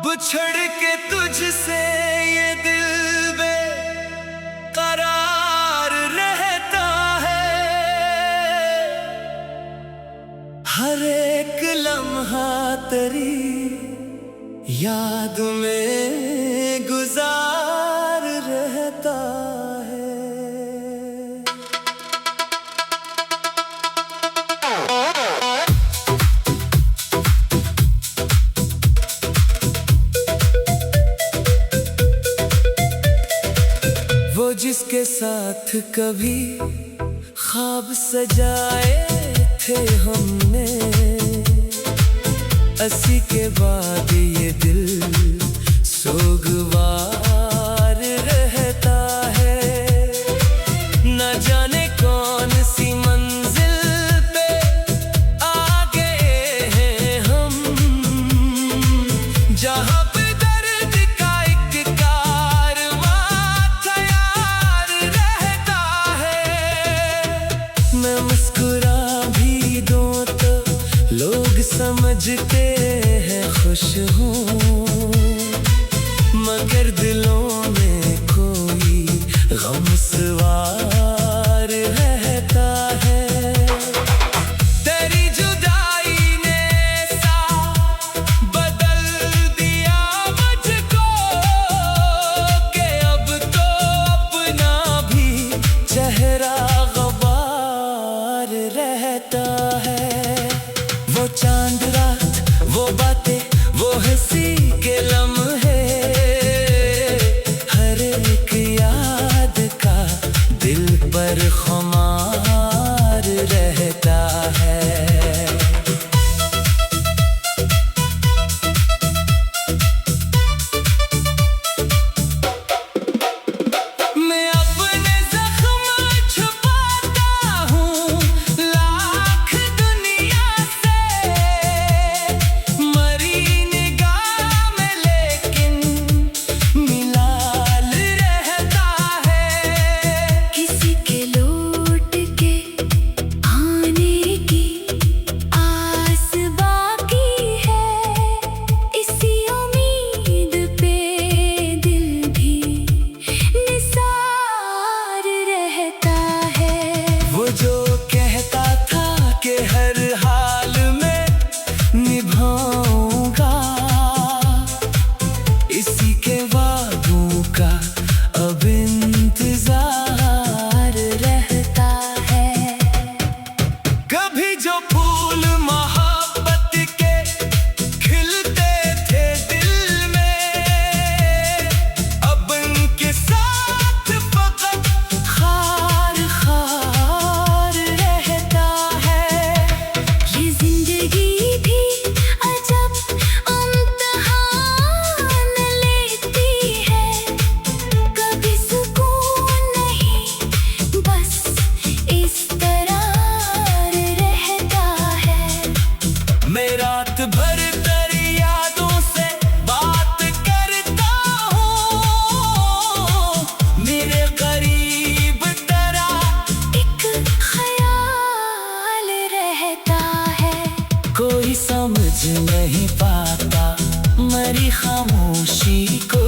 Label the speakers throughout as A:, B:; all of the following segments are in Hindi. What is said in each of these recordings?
A: बिछड़ के तुझसे ये दिल बेकरार रहता है। हर एक लम्हा तेरी याद में गुजार रहता है। वो जिसके साथ कभी ख्वाब सजाए थे हमने, अस्सी के बाद ये दिल सोगवार रहता है। न जाने कौन सी मंजिल पे आ गए हैं हम, जहाँ पे दर्द का एक कारवां तैयार रहता है। मैं मुस्कुरा भी दूं तो लोग समझते हैं खुश हूँ, मगर दिलों में कोई गम सवार रहता है। तेरी जुदाई ने सा बदल दिया मुझको कि अब तो अपना भी चेहरा गवार रहता है। वो चांद रात, वो बातें, वो हंसी के लम्हे, हर एक याद का दिल पर खुमार रहता है। मैं अपने जख्म छुपाता हूँ लाख दुनिया से, मरी निगाह में लेकिन मिलाल रहता है।
B: किसी के लौट के आने की आस बाकी है, इसी उम्मीद पे दिल भी निसार रहता है।
A: वो जो कहता था कि हर हाल में निभाऊंगा, इसी के वादों का अब इंतजार रहता है। कभी जो फूल मोहब्बत के खिलते थे दिल में, अब उनके साथ फकत खार खार रहता है।
B: ये जिंदगी भी अजब इम्तिहान लेती है, कभी सुकून नहीं बस इस तरह रहता है।
A: मैं रात भर तेरी यादों से बात करता हूँ, मेरे करीब तेरा
B: एक ख्याल रहता है।
A: कोई समझ नहीं पाता मेरी खामोशी को,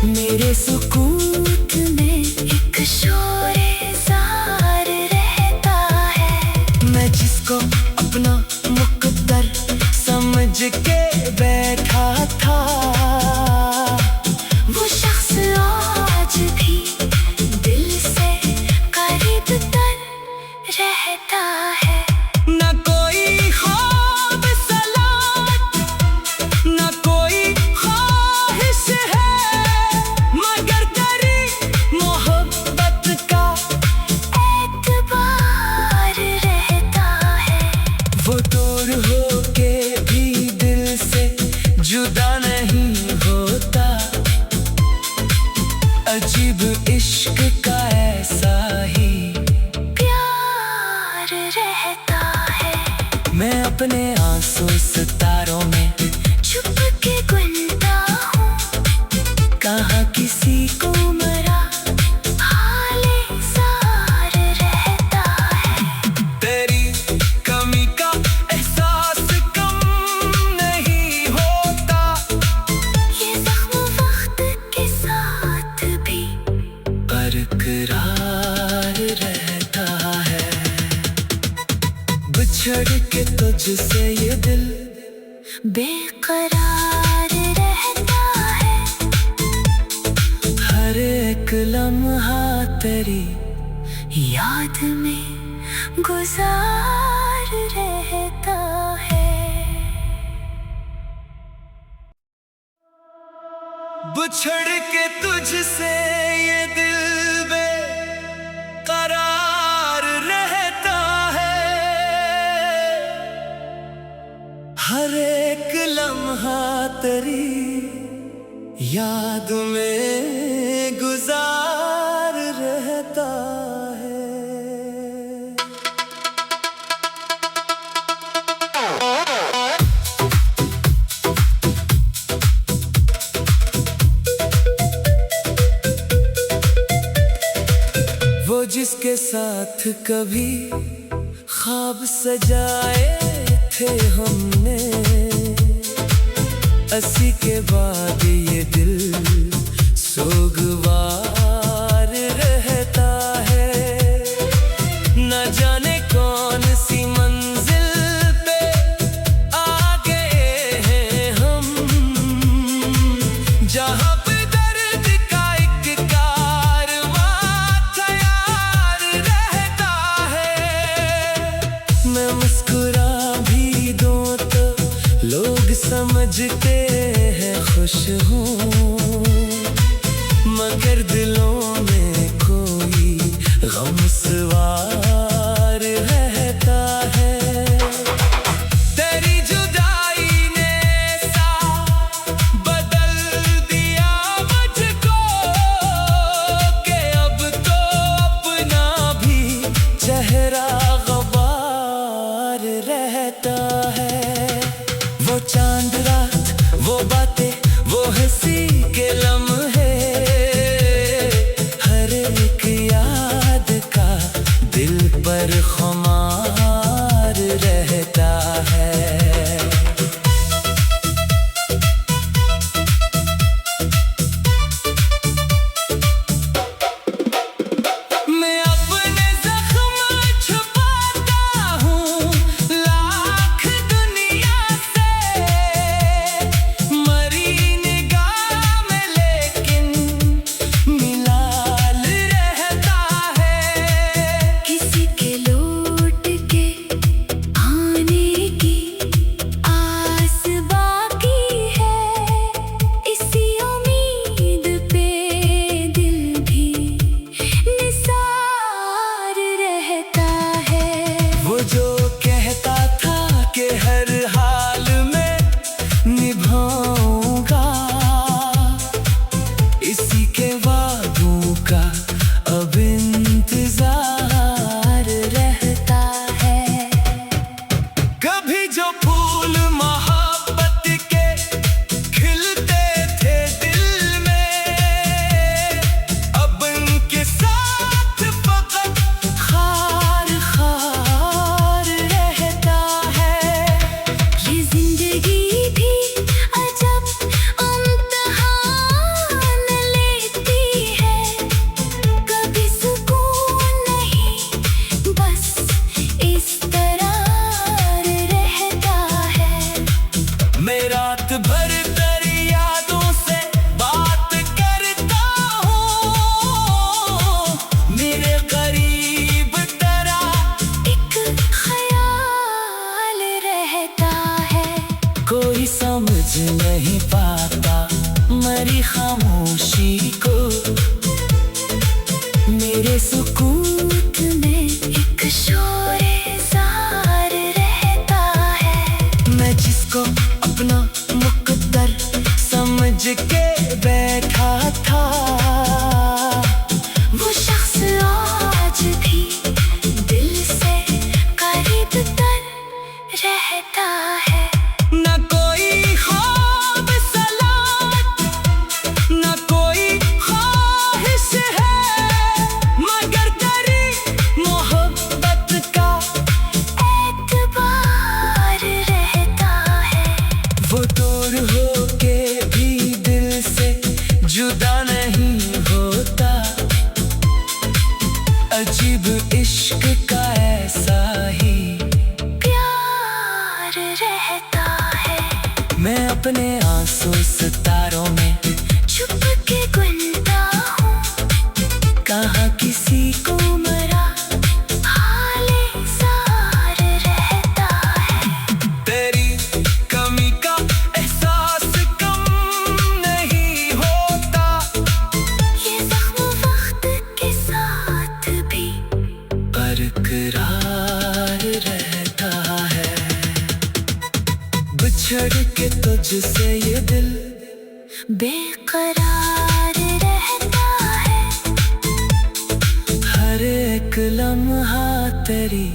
B: मेरे सुकूत में एक शोर-ए-जार रहता है।
A: मैं जिसको अपना मुकद्दर समझ के बैठा था,
B: वो शख्स आज भी दिल से करीब तर रहता है।
A: न कोई ख्वाब सलात, न कोई ख्वाहिश है, मगर तेरी मोहब्बत का
B: एतबार रहता है।
A: वो दूर हो के भी दिल से जुदा नहीं होता। अजीब इश्क का ऐसा ही
B: प्यार रहता है।
A: मैं अपने आंसू सितारों में
B: छुप के गुनता हूँ,
A: कहाँ किसी को
B: मरा हाले जार रहता है।
A: तेरी कमी का एहसास कम नहीं हो तुझसे ये दिल
B: बेकरार रहता है।
A: हर एक लम्हा तेरी
B: याद में गुजार रहता है।
A: बिछड़ के तुझसे ये दिल बेकरार रहता है। हर एक लम्हा तेरी याद में गुजार रहता है। वो जिसके साथ कभी ख्वाब सजाए थे हमने, अस्सी के बाद ये दिल सोगवार रहता है। न जाने कौन सी मंजिल पे आ गए हैं हम, जहाँ पे दर्द का एक कारवां तैयार रहता है। मैं मुस्कुरा भी दूं तो लोग समझते हैं खुश हूँ, मगर दिलों में कोई गम सवार रहता है। तेरी जुदाई ने सा बदल दिया मुझको कि अब तो अपना भी चेहरा गवार रहता है। वो चांद रात, वो बातें, वो हंसी के लम्हे, हर एक याद का दिल पर खुमार रहता है। मैं अपने ज़ख्म छुपाता हूँ लाख दुनिया से, मरी निगाह में लेकिन मिलाल रहता है।
B: किसी के लौट के आने की आस बाकी है, इसी उम्मीद पे दिल भी निसार रहता है।
A: वो जो कहता था कि हर हाल में निभाऊंगा, इसी के वादों का अब इंतजार रहता है। कभी जो फूल मोहब्बत के खिलते थे दिल में, अब उनके साथ फकत खार खार रहता है।
B: ये जिंदगी भी अजब इम्तिहान लेती है, कभी सुकून नहीं बस इस तरह रहता है।
A: मैं रात भर तेरी यादों से बात करता हूँ, मेरे करीब तेरा
B: एक ख्याल रहता है।
A: कोई समझ नहीं पाता मेरी खामोशी को, मेरे सुकूत में
B: एक शोर-ए-जार रहता है।
A: मैं जिसको अपना मुकद्दर समझ के बैठा था,
B: वो शख्स आज भी दिल से करीब तर रहता है।
A: न कोई ख्वाब सलामत, न कोई ख्वाहिश है, मगर तेरी मोहब्बत का
B: एतबार रहता है। रहता है।
A: मैं अपने आंसू सितारों में
B: छुप के गुनता हूँ,
A: कहाँ किसी को
B: मरा हाले सार रहता है।
A: तेरी कमी का एहसास कम नहीं होता,
B: ये जख्म वक्त के साथ भी
A: बरकरार रहता है। बिछड़ के तुझसे ये दिल
B: बेकरार रहता है।
A: हर एक लम्हा तेरी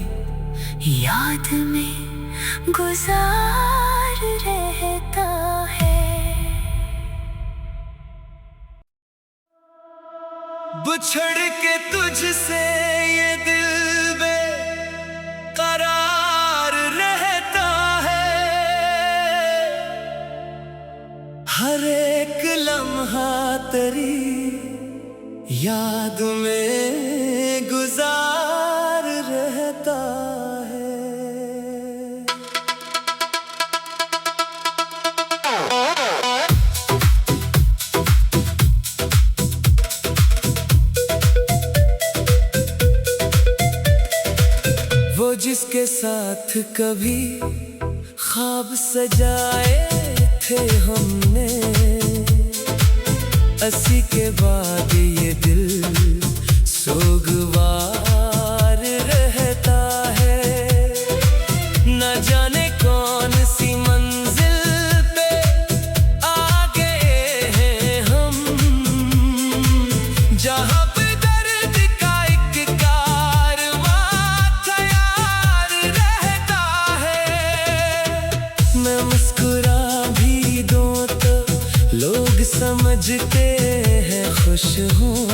B: याद में गुजार रहता है।
A: बिछड़ के तुझसे ये दिल बेकरार रहता है। हर एक लम्हा तेरी याद में गुजार रहता है। वो जिसके साथ कभी ख्वाब सजाए थे हमने, अस्सी के बाद ये दिल सोगवार रहता है। न जाने कौन सी मंजिल पे आ गए हैं हम, जहाँ पे दर्द का एक कारवां तैयार रहता है। मैं मुस्कुरा भी दूं तो लोग समझते हैं खुश हूँ,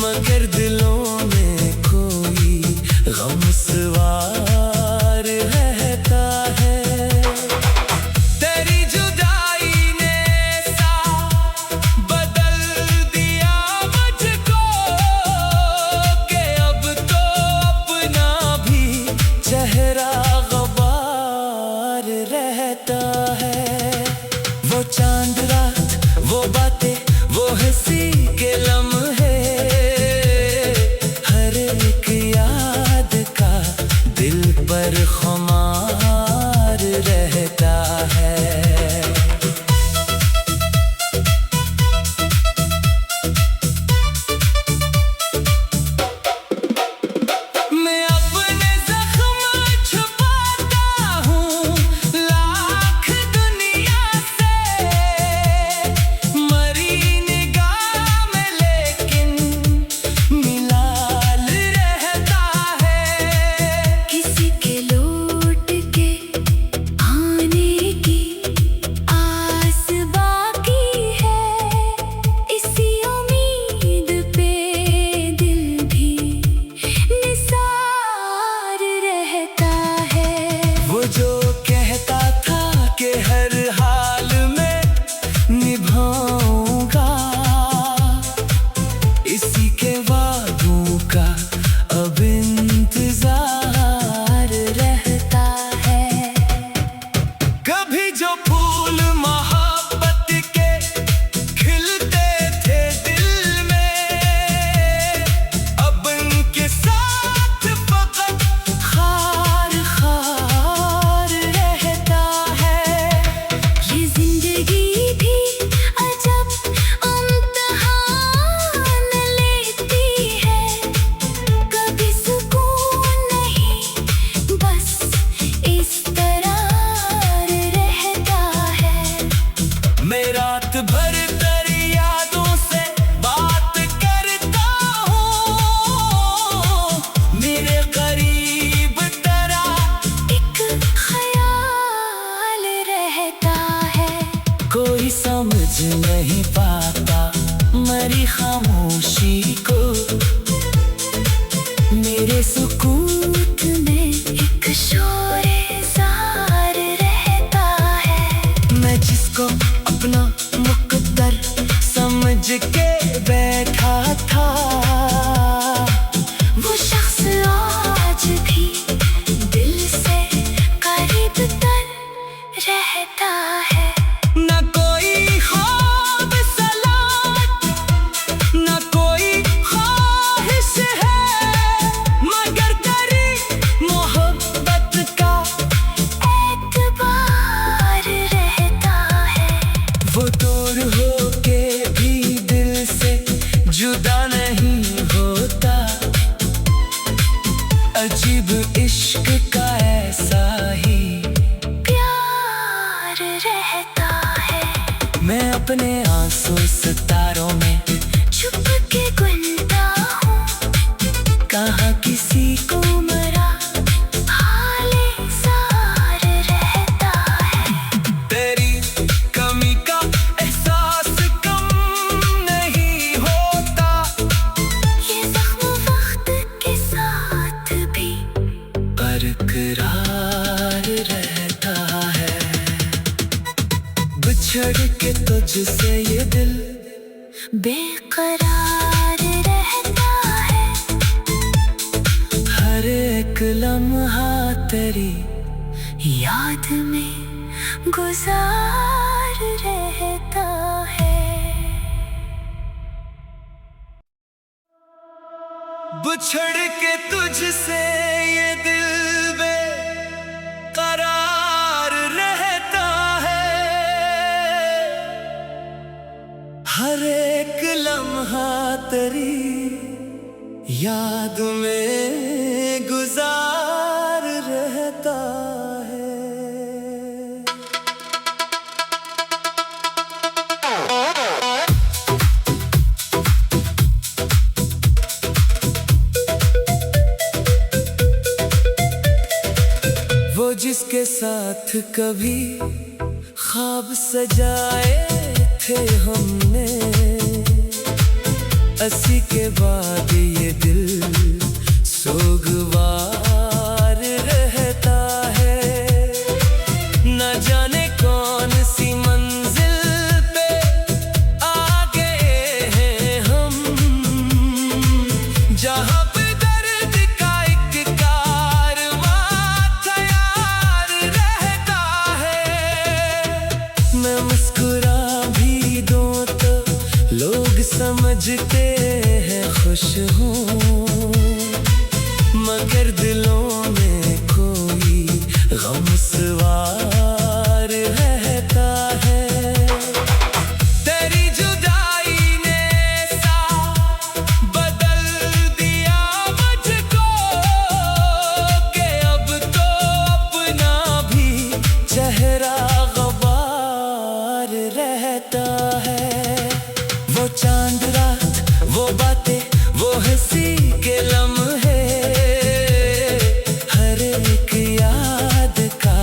A: मगर दिलों में कोई गम सवार रहता है। तेरी जुदाई ने सा बदल दिया मुझको कि अब तो अपना भी चेहरा गवार रहता है। वो चांद रात, वो बातें, वो हंसी के लम्हे, हर एक याद का दिल पर खुमार रहता है। मैं अपने जख्म छुपाता हूँ लाख दुनिया से, मरी निगाह में लेकिन मिलाल रहता है।
B: किसी के लौट के आने की आस बाकी है, इसी उम्मीद पे दिल भी निसार रहता है।
A: वो जो कहता था कि हर हाल में निभाऊंगा, इसी के वादों का अब इंतजार रहता है। कभी जो फूल मोहब्बत के खिलते थे दिल में, अब उनके साथ फकत खार खार रहता है।
B: ये जिंदगी भी अजब इम्तिहान लेती है, कभी सुकून नहीं बस इस तरह रहता है।
A: मैं रात भर तेरी यादों से बात करता हूँ, मेरे करीब तेरा
B: एक ख्याल रहता है।
A: कोई समझ नहीं पाता मेरी खामोशी को, मेरे सुकूत में
B: एक शोर-ए-जार रहता है।
A: मैं जिसको अपना मुकद्दर समझ के बैठा था,
B: वो शख्स आज भी दिल से रहता है।
A: मैं अपने आंसू सितारों में
B: छुप के गुनता हूँ,
A: कहाँ किसी को
B: मरा हाले सार रहता है।
A: तेरी कमी का एहसास कम नहीं होता,
B: ये जख्म वक्त के साथ भी
A: बरकरार रहता है। बिछड़ के तुझसे ये दिल
B: बेकरार रहता है।
A: हर एक लम्हा तेरी
B: याद में गुजार रहता है।
A: बिछड़ के तुझसे ये दिल बेकरार रहता है। हर एक लम्हा तेरी याद में गुजार रहता है। वो जिसके साथ कभी ख्वाब सजाए थे हमने, अस्सी के बाद ये दिल सोगवार रहता है। न जाने कौन सी मंजिल पे आ गए हैं हम, जहाँ पे दर्द का एक कारवां तैयार रहता है। मैं मुस्कुरा भी दूं तो लोग समझते हैं खुश हूँ, मगर दिलों में कोई गम सवार रहता है। तेरी जुदाई ने सा बदल दिया मुझको कि अब तो अपना भी चेहरा गवार रहता है। वो चांद रात, वो बातें, वो हंसी के लम्हे, हर एक याद का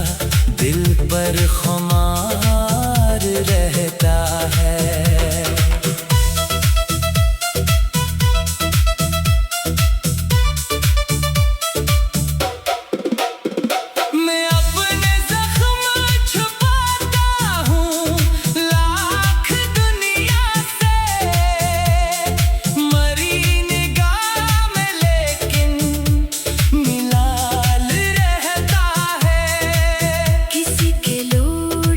A: दिल पर खुमार रहता है। मैं अपने जख्म छुपाता हूँ लाख दुनिया से, मरी निगाह में लेकिन मिलाल रहता है।
B: किसी के लोड़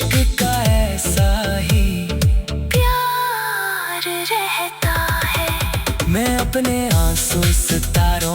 A: इश्क का ऐसा ही
B: प्यार रहता है।
A: मैं अपने आंसू सितारों